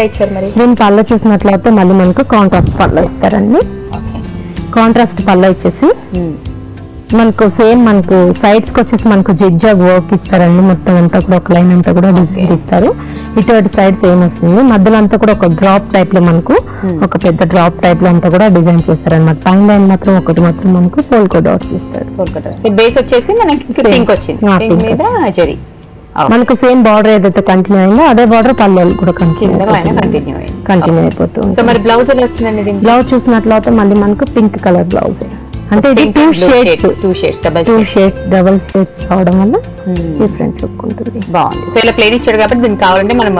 దీని పళ్ళు చూసినట్లయితే మళ్ళీ మనకు కాంట్రాస్ట్ పళ్ళు ఇస్తారండి. కాంట్రాస్ట్ పళ్ళు వచ్చేసి మనకు సేమ్ మనకు సైడ్స్ కి వచ్చేసి మనకు జిగ్జాగ్ వర్క్ ఇస్తారండి. మొత్తం అంతా కూడా ఒక లైన్ అంతా కూడా డిజైన్ ఇస్తారు. ఇటు సైడ్ సేమ్ వస్తుంది. మధ్యలో అంతా కూడా ఒక డ్రాప్ టైప్ లో మనకు ఒక పెద్ద డ్రాప్ టైప్ లో అంతా కూడా డిజైన్ చేస్తారనమాట. పైన లైన్ మాత్రం ఒకటి మాత్రం మనకు పోల్కో డాట్స్ ఇస్తాడు. బేస్ వచ్చేసి మనకి పింక్ వచ్చింది, మనకు సేమ్ బార్డర్ ఏదైతే కంటిన్యూ అయిందో అదే బార్డర్ పల్లెలు కూడా కంటిన్యూ అయిపోతుంది. సో మరి బ్లౌజ్ ఎలా వచ్చిందండి? బ్లౌజ్ చూసినట్లయితే మళ్ళీ మనకు పింక్ కలర్ బ్లౌజ్, అంటే ఇది టూ షేడ్స్ డబల్ షేడ్స్ కావడం వల్ల డిఫరెంట్ లుక్ ఉంటుంది. బాగుంది. సో ఇలా ప్లేన్ ఇచ్చాడు కాబట్టి దీనికి కావాలంటే మనం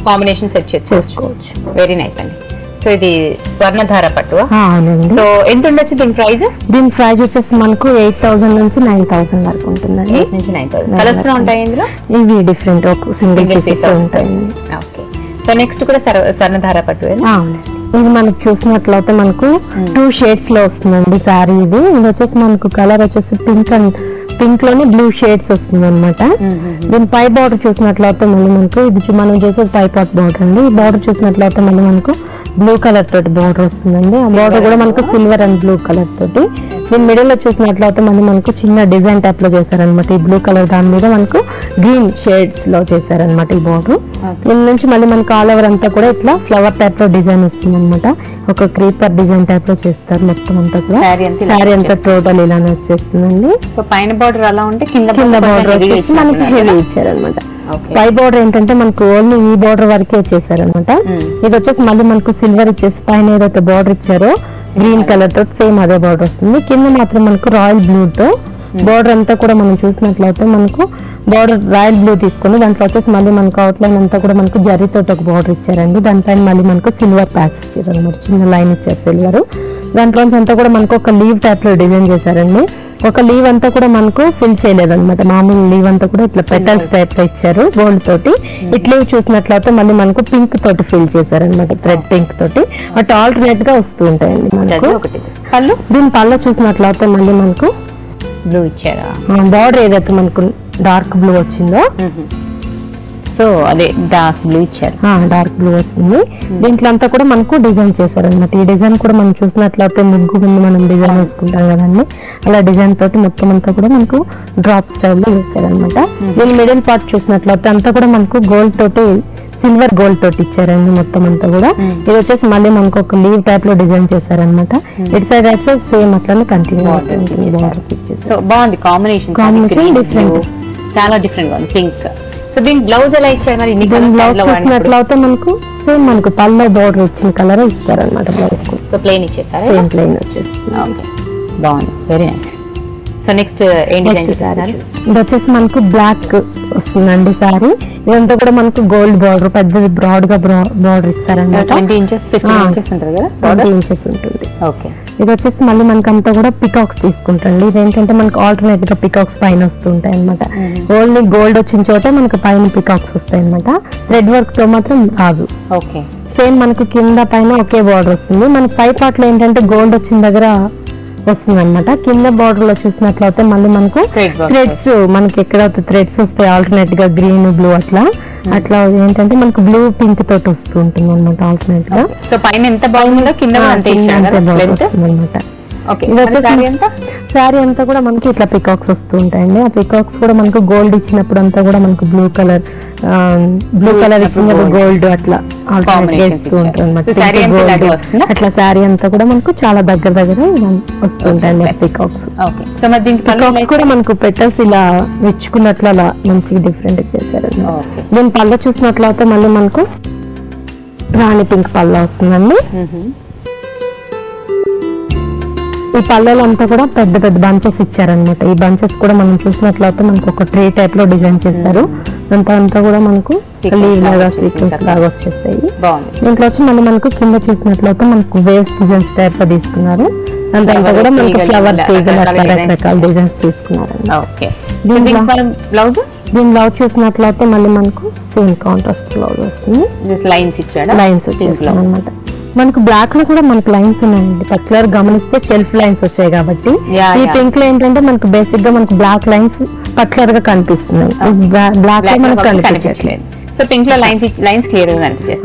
కాంబినేషన్ సెట్ చేసుకోవచ్చు. వెరీ నైస్ అండి. సో ఇది స్వర్ణధార పట్టు. సో ఎంత ఉండొచ్చు దీని ప్రైస్? దీని ప్రైస్ వచ్చేసి మనకు 8,000 నుంచి 9,000 వరకు ఉంటుందండి. 8 నుంచి 9,000. కలర్స్ కూడా ఉంటాయి ఇందులో? ఇవి డిఫరెంట్ ఒక సింగిల్ పీసెస్ ఉంటాయి. ఓకే. సో నెక్స్ట్ కూడా స్వర్ణధార పట్టు. ఇది మనకు చూసినట్లయితే మనకు 2 షేడ్స్ లో వస్తుందండి సారీ. ఇది వచ్చేసి మనకు కలర్ వచ్చేసి పింక్ లోనే బ్లూ షేడ్స్ వస్తుంది అనమాట. దీని పై బార్డర్ చూసినట్లయితే మళ్ళీ మనకు ఇది మనం చేసేది పై పార్ట్ బార్డర్ అండి. ఈ బార్డర్ చూసినట్లయితే మళ్ళీ మనకు బ్లూ కలర్ తోటి బార్డర్ వస్తుందండి. ఆ బార్డర్ కూడా మనకు సిల్వర్ అండ్ బ్లూ కలర్ తోటి. దీని మిడిల్ లో చూసినట్లయితే మళ్ళీ మనకు చిన్న డిజైన్ టైప్ లో చేశారనమాట. ఈ బ్లూ కలర్ దాని మీద మనకు గ్రీన్ షేడ్స్ లో చేశారనమాట ఈ బార్డర్. దీని నుంచి మళ్ళీ మనకు ఆల్ ఓవర్ అంతా కూడా ఇట్లా ఫ్లవర్ టైప్ లో డిజైన్ వస్తుంది అనమాట. ఒక క్రీపర్ డిజైన్ టైప్ లో చేస్తారు మొత్తం అంతా కూడా. సారీ అంతా టోటల్ ఇలానే వచ్చేస్తుందండి. సో పైన బార్డర్ అలా ఉంటే కింద బార్డర్ వచ్చేసి మనకి హెవీ ఇచ్చారనమాట. పై బార్డర్ ఏంటంటే మనకు ఓన్లీ ఈ బార్డర్ వరకే ఇచ్చేసారనమాట. ఇది వచ్చేసి మళ్ళీ మనకు సిల్వర్ ఇచ్చేసి పైన ఏదైతే బార్డర్ ఇచ్చారో గ్రీన్ కలర్ తో సేమ్ అదే బార్డర్ వస్తుంది. కింద మాత్రం మనకు రాయల్ బ్లూ తో బార్డర్ అంతా కూడా మనం చూసినట్లయితే మనకు బార్డర్ రాయల్ బ్లూ తీసుకుని దాంట్లో వచ్చేసి మళ్ళీ మనకు అవుట్ లైన్ అంతా కూడా మనకు జరీతో ఒక బార్డర్ ఇచ్చారండి. దానిపైన మళ్ళీ మనకు సిల్వర్ ప్యాచ్ ఇచ్చారు అనమాట. చిన్న లైన్ ఇచ్చారు సిల్వర్. దాంట్లోంచి అంతా కూడా మనకు ఒక లీవ్ టైప్ లో డిజైన్ చేశారండి. ఒక లీవ్ అంతా కూడా మనకు ఫిల్ చేయలేదన్నమాట. మామూలు లీవ్ అంతా కూడా ఇట్లా పెటల్స్ టైప్ లో ఇచ్చారు గోల్డ్ తోటి. ఇట్లా చూసినట్లయితే మళ్ళీ మనకు పింక్ తోటి ఫిల్ చేశారనమాట. థ్రెడ్ పింక్ తోటి అటు ఆల్టర్నేట్ గా వస్తూ ఉంటాయండి మనకు. దీని పళ్ళు చూసినట్లయితే మళ్ళీ మనకు బ్లూ ఇచ్చారా? బార్డర్ ఏదైతే మనకు డార్క్ బ్లూ వచ్చిందో సో అదే డార్క్ బ్లూ ఇచ్చారు. డార్క్ బ్లూ వస్తుంది. దీంట్లో అంతా కూడా మనకు డిజైన్ చేశారనమాట. ఈ డిజైన్ కూడా మనం చూసినట్లయితే ముగ్గు ముందు మనం డిజైన్ వేసుకుంటాం కదండి, అలా డిజైన్ తోటి మొత్తం అంతా కూడా మనకు డ్రాప్ స్టైల్లో వేసారనమాట. దీని మిడిల్ పార్ట్ చూసినట్లయితే అంతా కూడా మనకు గోల్డ్ తోటి సిల్వర్ గోల్డ్ తోటి ఇచ్చారండి మొత్తం అంతా కూడా. ఇది వచ్చేసి మళ్ళీ మనకు ఒక లీవ్ టైప్ లో డిజైన్ చేశారనమాట. ఇటు సైడ్ అటు సైడ్ సేమ్ అట్లానే కంటిన్యూ అవుతుంది. బార్డర్స్ ఇచ్చేసి సో బాగుంది కాంబినేషన్ డిఫరెంట్, చాలా డిఫరెంట్ గా ఉంది పింక్. సో దీని బ్లౌజ్ ఎలా ఇచ్చారు మరి? బ్లౌజ్ చూసినట్లయితే మనకు సేమ్ మనకు పల్లో బార్డర్ వచ్చిన కలర్ ఇస్తారనమాట బ్లౌజ్. సో ప్లెయిన్ ఇచ్చేసారు, సేమ్ ప్లెయిన్ వచ్చేస్తుంది. ఓకే బాగుంది, వెరీ నైస్. సో నెక్స్ట్ ఏం డిజైన్ చేశారు? ఇది వచ్చేసి మనకు బ్లాక్ వస్తుందండి సారీ. ఇదంతా కూడా మనకు గోల్డ్ బార్డర్ పెద్దది బ్రాడ్ గా బార్డర్ ఇస్తారన్నమాట. 20 ఇంచెస్ 15 ఇంచెస్ ఉంటుంది కదా, 20 ఇంచెస్ ఉంటుంది. ఓకే. ఇది వచ్చేసి మళ్ళీ మనకి అంతా కూడా పికాక్స్ తీసుకుంటండి. ఇదేంటంటే మనకు ఆల్టర్నేట్ గా పికాక్స్ పైన వస్తుంటాయి అనమాట. ఓన్లీ గోల్డ్ వచ్చిన చోట మనకు పైన పికాక్స్ వస్తాయి అనమాట. థ్రెడ్ వర్క్ తో మాత్రం రాదు. ఓకే. సేమ్ మనకు కింద పైన ఒకే బార్డర్ వస్తుంది. మనకి పై పార్ట్ లో ఏంటంటే గోల్డ్ వచ్చిన దగ్గర వస్తుంది అనమాట. కింద బార్డర్ లో చూసినట్లయితే మళ్ళీ మనకు థ్రెడ్స్ మనకి ఎక్కడైతే థ్రెడ్స్ వస్తాయి ఆల్టర్నేట్ గా గ్రీన్ బ్లూ అట్లా ఏంటంటే మనకు బ్లూ పింక్ తోటి వస్తూ ఉంటుంది అనమాట ఆల్టర్నేట్ గా. సో పైన ఎంత బాగుందో కింద వస్తుంది అనమాట. శారీ అంతా కూడా మనకి ఇట్లా పికాక్స్ వస్తూ ఉంటాయండి. ఆ పికాక్స్ కూడా మనకు గోల్డ్ ఇచ్చినప్పుడు అంతా కూడా మనకు బ్లూ కలర్ ఇచ్చినప్పుడు గోల్డ్ అట్లా ఆల్టర్నేట్ చేస్తూ ఉంటారు అనమాట. అట్లా శారీ అంతా కూడా మనకు చాలా దగ్గర వస్తుంటాయండి పికాక్స్. పికాక్స్ కూడా మనకు పెటల్స్ ఇలా మెచ్చుకున్నట్లు అలా మంచిగా డిఫరెంట్ చేశారు. దీని పళ్ళ చూసినట్లయితే మళ్ళీ మనకు రాణి పింక్ పళ్ళ వస్తుందండి. ఈ పళ్ళలో అంతా కూడా పెద్ద పెద్ద బంచెస్ ఇచ్చారనమాట. ఈ బంచెస్ కూడా మనం చూసినట్లయితే మనకు ఒక ట్రీ టైప్ లో డిజైన్ చేశారు. అంతా కూడా మనకు లీవ్ లాగా సీక్వెన్స్ లాగా వచ్చేసాయి. బాగుంది. దీంట్లో వచ్చి మళ్ళీ మనకు కింద చూసినట్లయితే మనకు వేవ్స్ డిజైన్స్ టైప్ గా తీసుకున్నారు. దాంట్లో కూడా మనకు ఫ్లవర్ తీగలు అట్లా రకరకాల డిజైన్స్ తీసుకున్నారు. ఓకే. బ్లౌజ్ దీని బ్లౌజ్ చూసినట్లయితే మళ్ళీ మనకు సేమ్ కాంట్రాస్ట్ బ్లౌజ్ వస్తుంది. లైన్స్ ఇచ్చాడు, లైన్స్ వచ్చేస్తాయి అనమాట. మనకు బ్లాక్ లో కూడా మనకు లైన్స్ ఉన్నాయండి. పర్టికులర్ గమనిస్తే షెల్ఫ్ లైన్స్ వచ్చాయి కాబట్టి ఈ పింక్ లో ఏంటంటే మనకు బేసిక్ గా మనకు బ్లాక్ లైన్స్ పర్టికులర్ గా కనిపిస్తున్నాయి. బ్లాక్ లో మనకు కనిపించట్లేదు. సో పింక్ లో లైన్స్ క్లియర్ గా కనిపిస్తాయి.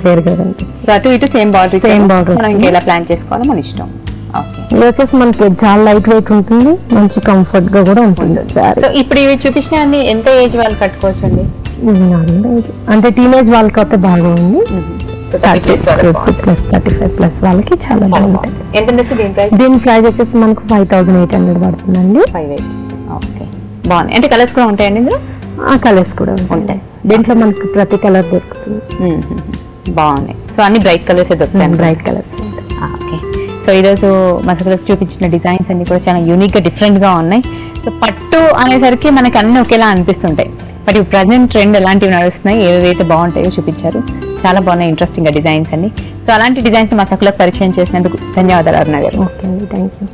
క్లియర్ గా కనిపిస్తుంది. సో అటు ఇటు సేమ్ బార్డర్, సేమ్ బార్డర్. మనం ఇంకెలా ప్లాన్ చేసుకోవాలో మన ఇష్టం. ఇది వచ్చేసి మనకి చాలా లైట్ వెయిట్ ఉంటుంది, మంచి కంఫర్ట్ గా కూడా ఉంటుంది. సో ఇప్పుడు ఇవి చూపించిన ఎంత ఏజ్ వాళ్ళు కట్టుకోవచ్చు అండి? అంటే టీనేజ్ వాళ్ళకి అయితే బాగా ఉంది. 35+ వాళ్ళకి చాలా బాగుంటాయి. ఎంత దీని ప్రైస్? దీని ప్రైస్ వచ్చేసి మనకు 5800 పడుతుందండి. 58. ఓకే, బాగుంది. అంటే కలర్స్ కూడా ఉంటాయండి ఇందులో? కలర్స్ కూడా ఉంటాయి. దీంట్లో మనకు ప్రతి కలర్ దొరుకుతుంది. బాగున్నాయి. సో అన్ని బ్రైట్ కలర్స్ దొరుకుతాయి. బ్రైట్ కలర్స్ ఉంటాయి. ఓకే. సో ఈరోజు మసకులకు చూపించిన డిజైన్స్ అన్ని కూడా చాలా యూనిక్ గా డిఫరెంట్ గా ఉన్నాయి. సో పట్టు అనేసరికి మనకి అన్ని ఒకేలా అనిపిస్తుంటాయి. బట్ ఇప్పుడు ప్రజెంట్ ట్రెండ్ ఎలాంటివి నడుస్తున్నాయి, ఏవైతే బాగుంటాయో చూపించారు. చాలా బాగున్నాయి, ఇంట్రెస్టింగ్ గా డిజైన్స్ అన్ని. సో అలాంటి డిజైన్స్ మసకులకు పరిచయం చేసినందుకు ధన్యవాదాలు అరుణ గారు. ఓకే అండి, థ్యాంక్ యూ.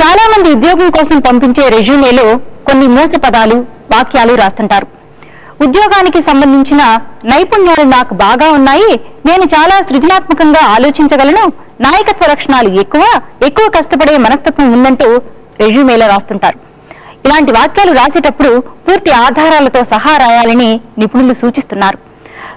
చాలా మంది ఉద్యోగం కోసం పంపించే రెజ్యూమేలో కొన్ని మూస పదాలు, వాక్యాలు రాస్తుంటారు. ఉద్యోగానికి సంబంధించిన నైపుణ్యాలు నాకు బాగా ఉన్నాయి, నేను చాలా సృజనాత్మకంగా ఆలోచించగలను, నాయకత్వ లక్షణాలు ఎక్కువ కష్టపడే మనస్తత్వం ఉందంటూ రెజ్యూమేలో రాస్తుంటారు. ఇలాంటి వాక్యాలు రాసేటప్పుడు పూర్తి ఆధారాలతో సహా రాయాలని నిపుణులు సూచిస్తున్నారు.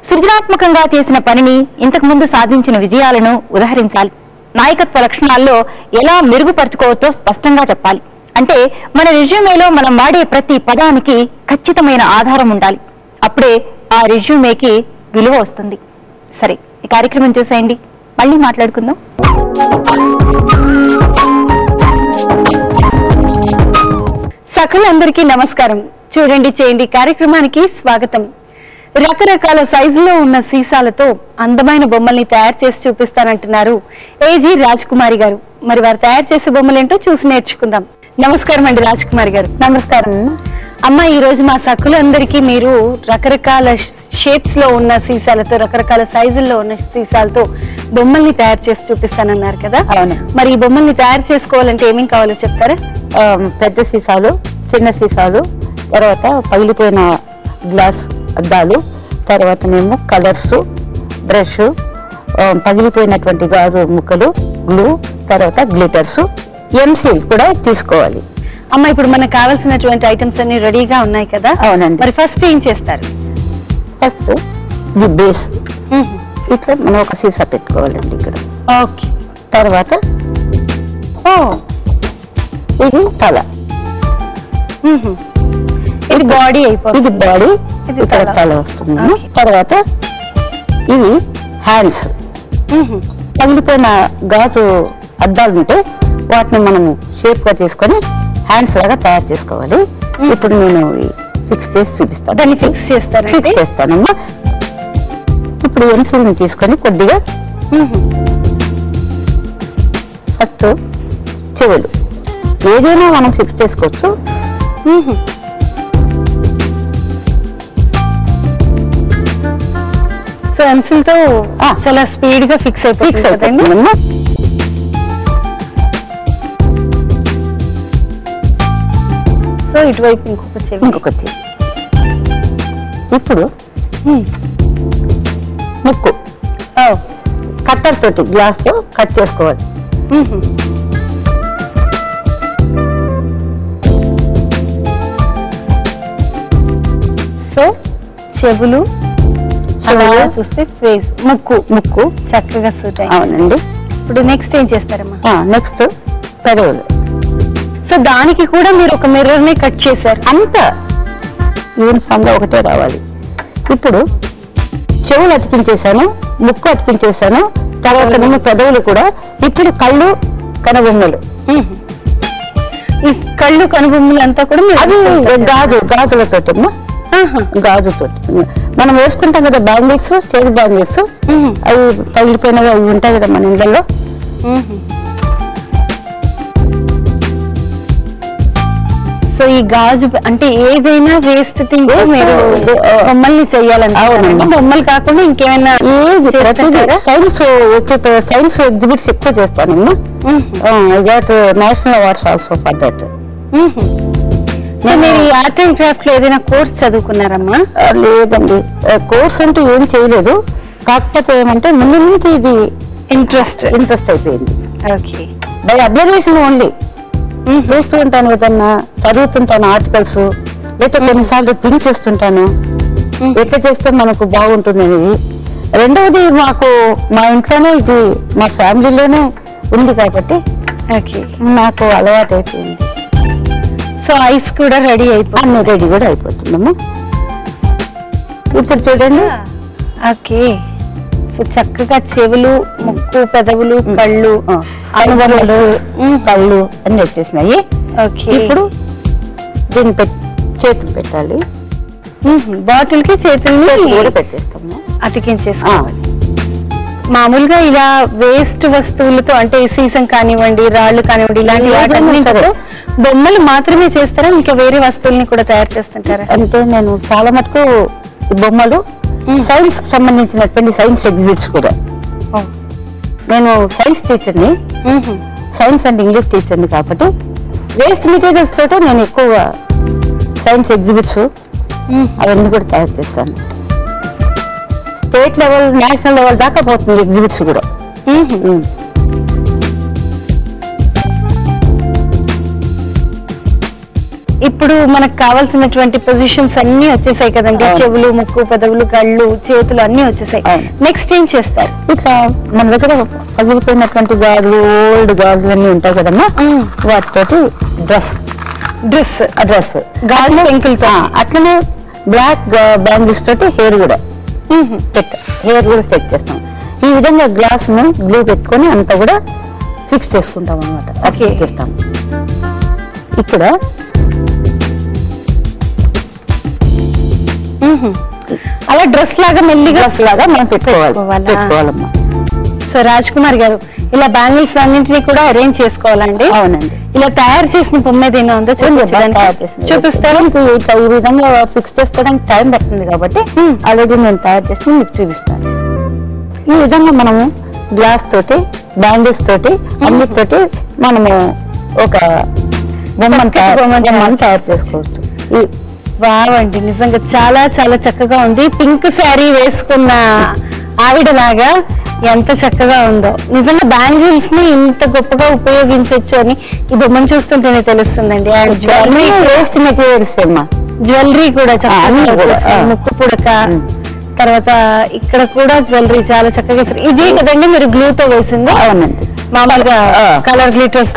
సృజనాత్మకంగా చేసిన పనిని, ఇంతకు ముందు సాధించిన విజయాలను ఉదహరించాలి. నాయకత్వ లక్షణాల్లో ఎలా మెరుగుపరుచుకోవచ్చో స్పష్టంగా చెప్పాలి. అంటే మన రెజ్యూమేలో మనం వాడే ప్రతి పదానికి ఖచ్చితమైన ఆధారం ఉండాలి. అప్పుడే ఆ రెజ్యూమేకి విలువ వస్తుంది. సరే, ఈ కార్యక్రమం చూసేయండి, మళ్ళీ మాట్లాడుకుందాం. సఖులందరికీ నమస్కారం. చూడండి చేయండి కార్యక్రమానికి స్వాగతం. రకరకాల సైజులో ఉన్న సీసాలతో అందమైన బొమ్మల్ని తయారు చేసి చూపిస్తానంటున్నారు ఏజీ రాజ్ కుమారి గారు. మరి వారు తయారు చేసే బొమ్మలేంటో చూసి నేర్చుకుందాం. నమస్కారం అండి రాజ్ కుమారి గారు. నమస్కారం అమ్మ. ఈ రోజు మా సఖులందరికీ మీరు రకరకాల షేప్స్ లో ఉన్న సీసాలతో, రకరకాల సైజుల్లో ఉన్న సీసాలతో బొమ్మల్ని తయారు చేసి చూపిస్తానన్నారు కదా. అవును. మరి ఈ బొమ్మల్ని తయారు చేసుకోవాలంటే ఏమేమి కావాలో చెప్తారా? పెద్ద సీసాలు, చిన్న సీసాలు, తర్వాత పగిలిపోయిన గ్లాస్ అద్దాలు, తర్వాతనేమో కలర్స్, బ్రష్, పగిలిపోయినటువంటి గాజు ముక్కలు, గ్లూ, తర్వాత గ్లిటర్స్, ఎన్సీల్ కూడా తీసుకోవాలి. అమ్మ, ఇప్పుడు మనకు కావాల్సినటువంటి ఐటమ్స్ అన్ని రెడీగా ఉన్నాయి కదా. అవునండి. మరి ఫస్ట్ ఏం చేస్తారు? ఫస్ట్ ది బేస్ ఇట్లా మనం ఒక సీసా పెట్టుకోవాలండి ఇక్కడ. ఓకే. తర్వాత ఇది తల, ఇది బాడీ అయిపోతుంది. ఇది బాడీ, ఇక్కడ తల వస్తుంది. తర్వాత ఇవి హ్యాండ్స్. పగిలిపోయిన గాజు అద్దాలు ఉంటే వాటిని మనము షేప్ గా తీసుకొని హ్యాండ్స్ లాగా తయారు చేసుకోవాలి. ఇప్పుడు నేను ఫిక్స్ చేసి చూపిస్తాను. దాన్ని ఫిక్స్ చేస్తానమ్మా. ఇప్పుడు ఎన్సిల్ ని తీసుకొని కొద్దిగా ఫస్ట్ చెవులు ఏదైనా మనం ఫిక్స్ చేసుకోవచ్చు. సో ఎన్సిల్ తో చాలా స్పీడ్ గా ఫిక్స్ అయిపోతుంది. సో ఇటువైపు ఇంకొక చెవి. ఇప్పుడు ముక్కు కట్టర్ తోటి గ్లాస్ తో కట్ చేసుకోవాలి. సో చెవులు అలా చూస్తే ఫేస్, ముక్కు చక్కగా సూట్ అయ్యింది. అవునండి. ఇప్పుడు నెక్స్ట్ ఏం చేస్తారమ్మా? నెక్స్ట్ పెదవులు. సో దానికి కూడా మీరు ఒక మిర్రర్ ని కట్ చేశారు. అంతా యూనిఫామ్ గా ఒకటే రావాలి. ఇప్పుడు చెవులు అతికించేసాను, ముక్కు అతికించేసాను, తర్వాత పెదవులు కూడా. ఇప్పుడు కళ్ళు, కనుబొమ్మలు. ఈ కళ్ళు, కనుబొమ్మలు అంతా కూడా అది గాజులతో మనం వేసుకుంటాం కదా బ్యాంగిల్స్, చేతి బ్యాంగిల్స్, అవి పగిలిపోయినవి అవి ఉంటాయి కదా మన ఇళ్ళల్లో. సో సో ఈ గాజు అంటే ఏదైనా వేస్ట్ థింగ్ మీరు బొమ్మల్ని చెయ్యాలంటే బొమ్మలు కాకుండా ఇంకేమైనా సైన్స్ ఎగ్జిబిట్స్ ఎక్కువ చేస్తానమ్మా. I got national awards also for that. మీరు ఈ ఆర్ట్ అండ్ క్రాఫ్ట్ లో ఏదైనా కోర్స్ చదువుకున్నారమ్మా? లేదండి, కోర్స్ అంటూ ఏం చేయలేదు. కాకపోతే ఏమంటే ముందు నుంచి ఇది ఇంట్రెస్ట్ అయిపోయింది. Okay, by observation only. చూస్తూ ఉంటాను, ఏదన్నా చదువుతుంటాను ఆర్టికల్స్, లేకపోతే కొన్నిసార్లు థింక్ చేస్తుంటాను ఎట్లా చేస్తే మనకు బాగుంటుంది అనేది. రెండవది మాకు మా ఇంట్లోనే ఇది మా ఫ్యామిలీలోనే ఉంది కాబట్టి నాకు అలవాటు అయిపోయింది. సో ఐస్ కూడా రెడీ అయిపోతుంది, అన్ని రెడీ కూడా అయిపోతుందమ్మా. ఇప్పుడు చూడండి. ఓకే, సో చక్కగా చెవులు, ముక్కు, పెదవులు, కళ్ళు, అనుభవాలు, కళ్ళు అన్ని వచ్చేసినాయి. ఓకే, ఇప్పుడు దీన్ని చేతులు పెట్టాలి. బాటిల్ కి చేతుల్ని కూడా పెట్టేస్తాము, అతికించేసుకోవాలి. మామూలుగా ఇలా వేస్ట్ వస్తువులతో అంటే సీసం కానివ్వండి, రాళ్ళు కానివ్వండి, ఇలాంటి వాటితో బొమ్మలు మాత్రమే చేస్తారా, ఇంకా వేరే వస్తువుల్ని కూడా తయారు చేస్తుంటారా? అంటే నేను చాలా మటుకు బొమ్మలు సైన్స్ కి సంబంధించినటువంటి సైన్స్ ఎగ్జిబిట్స్ కూడా. నేను సైన్స్ టీచర్ని, సైన్స్ అండ్ ఇంగ్లీష్ టీచర్ని కాబట్టి వేస్ట్ మెటీరియల్స్ తోట నేను ఎక్కువ సైన్స్ ఎగ్జిబిట్స్ అవన్నీ కూడా తయారు చేస్తాను. స్టేట్ లెవెల్, నేషనల్ లెవెల్ దాకా పోతుంది ఎగ్జిబిట్స్ కూడా. ఇప్పుడు మనకు కావాల్సినటువంటి పొజిషన్స్ అన్ని వచ్చేసాయి కదండి, చెవులు, ముక్కు, పెదవులు, కళ్ళు, చేతులు అన్ని వచ్చేసాయి. నెక్స్ట్ ఏం చేస్తారు? ఇట్లా మన దగ్గర పగిలిపోయినటువంటి గాజులు, ఓల్డ్ గాజులు అన్ని ఉంటాయి కదమ్మా, వాటితోటి డ్రెస్ గాజు పెంకులతో, అట్లనే బ్లాక్ బ్యాంగిల్స్ తోటి హెయిర్ కూడా సెట్ చేస్తాం. ఈ విధంగా గ్లాస్ ను గ్లూ పెట్టుకొని అంతా కూడా ఫిక్స్ చేసుకుంటాం అన్నమాట. చేస్తాం. ఇక్కడ అలా డ్రెస్ లాగా మెల్లిగా మనం పెట్టుకోవాలమ్మా. సో రాజ్ కుమార్ గారు, ఇలా బ్యాంగిల్స్ అన్నింటినీ కూడా అరేంజ్ చేసుకోవాలండి? అవునండి. ఇలా తయారు చేసిన బొమ్మ ఏదైనా ఉందో చూపిస్తారా? ఈ విధంగా ఫిక్స్ చేసుకోవడానికి టైం పడుతుంది కాబట్టి ఆల్రెడీ నేను తయారు చేసి మీకు చూపిస్తాను. ఈ విధంగా మనము గ్లాస్ తోటి, బ్యాంగిల్స్ తోటి, అన్నిటితోటి మనము ఒక బొమ్మను తయారు చేసుకోవచ్చు. బాగుంది, నిజంగా చాలా చాలా చక్కగా ఉంది. పింక్ శారీ వేసుకున్న ఆవిడలాగా ఎంత చక్కగా ఉందో. నిజంగా బ్యాంగిల్స్ ని ఇంత గొప్పగా ఉపయోగించవచ్చు అని ఈ బొమ్మను చూస్తుంటేనే తెలుస్తుందండి. అండ్ జ్యువెలరీ కూడా చక్కగా, ముక్కు పుడక, తర్వాత ఇక్కడ కూడా జ్యువెలరీ చాలా చక్కగా. ఇది కదండి మీరు గ్లూతో వేసింది? అవునండి, మామూలుగా కలర్ గ్లిటర్స్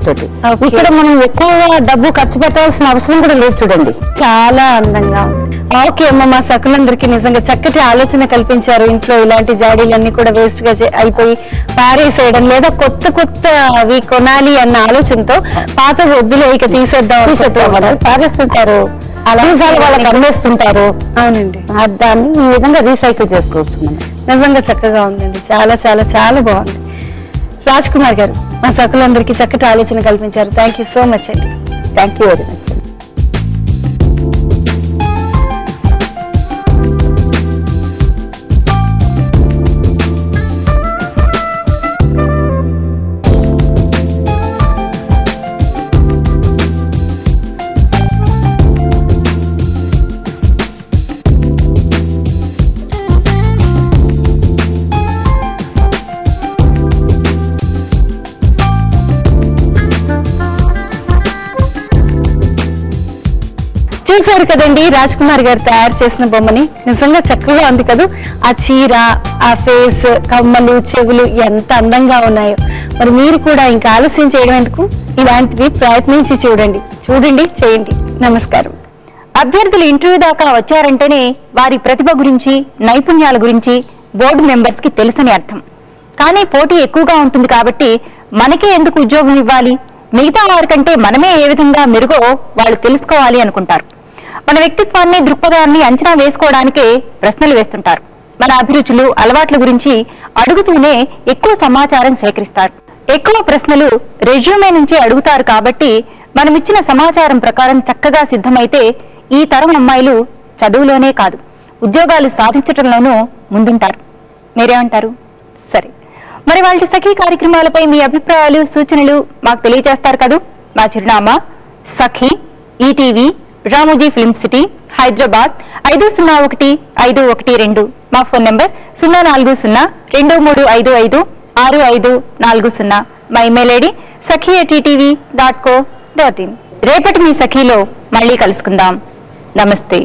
తోటి. ఇక్కడ మనం ఎక్కువ డబ్బు ఖర్చు పెట్టాల్సిన అవసరం కూడా లేదు. చూడండి, చాలా అందంగా ఉంది. ఓకే అమ్మ, మా సకులందరికీ నిజంగా చక్కటి ఆలోచన కల్పించారు. ఇంట్లో ఇలాంటి జాడీలన్నీ కూడా వేస్ట్ గా అయిపోయి పారేసేయడం, లేదా కొత్త కొత్త అవి కొనాలి అన్న ఆలోచనతో పాత వద్దులే ఇక తీసేద్దాం పారేస్తుంటారు, వాళ్ళకి అమ్మేస్తుంటారు. అవునండి, దాన్ని ఈ విధంగా రీసైకిల్ చేసుకోవచ్చు. నిజంగా చక్కగా ఉందండి, చాలా చాలా చాలా బాగుంది. రాజ్ కుమార్ గారు, మా సకులందరికీ చక్కటి ఆలోచన కల్పించారు. థ్యాంక్ యూ సో మచ్ అండి. Thank you very much. చూసారు కదండి రాజ్ కుమార్ గారు తయారు చేసిన బొమ్మని. నిజంగా చక్కగా ఉంది కదా. ఆ చీర, ఆ ఫేస్, కమ్మలు, చెవులు ఎంత అందంగా ఉన్నాయో. మరి మీరు కూడా ఇంకా ఆలస్యం చేయడం ఎందుకు, ఇలాంటివి ప్రయత్నించి చూడండి, చేయండి. నమస్కారం. అభ్యర్థులు ఇంటర్వ్యూ దాకా వచ్చారంటేనే వారి ప్రతిభ గురించి, నైపుణ్యాల గురించి బోర్డు మెంబర్స్ కి తెలుసని అర్థం. కానీ పోటీ ఎక్కువగా ఉంటుంది కాబట్టి మనకే ఎందుకు ఉద్యోగం ఇవ్వాలి, మిగతా వారికంటే మనమే ఏ విధంగా మెరుగో వాళ్ళు తెలుసుకోవాలి అనుకుంటారు. మన వ్యక్తిత్వాన్ని, దృక్పథాన్ని అంచనా వేసుకోవడానికే ప్రశ్నలు వేస్తుంటారు. మన అభిరుచులు, అలవాట్ల గురించి అడుగుతూనే ఎక్కువ సమాచారం సేకరిస్తారు. ఎక్కువ ప్రశ్నలు రెజ్యూమే నుంచి అడుగుతారు కాబట్టి మనమిచ్చిన సమాచారం ప్రకారం చక్కగా సిద్ధమైతే ఈ తరం అమ్మాయిలు చదువులోనే కాదు ఉద్యోగాలు సాధించడంలోనూ ముందుంటారు. మీరేమంటారు? సరే, మరి వాళ్ళ సఖీ కార్యక్రమాలపై మీ అభిప్రాయాలు సూచనలు మాకు తెలియజేస్తారు కదా. మా చిరునామా Sakhi, ETV, Ramoji film city, Hyderabad 501512. మా ఫోన్ నంబర్ 04023556540. మా ఇమెయిల్ ఐడి sakhi@ttv.co.in. రేపటి మీ సఖీలో మళ్ళీ కలుసుకుందాం. నమస్తే.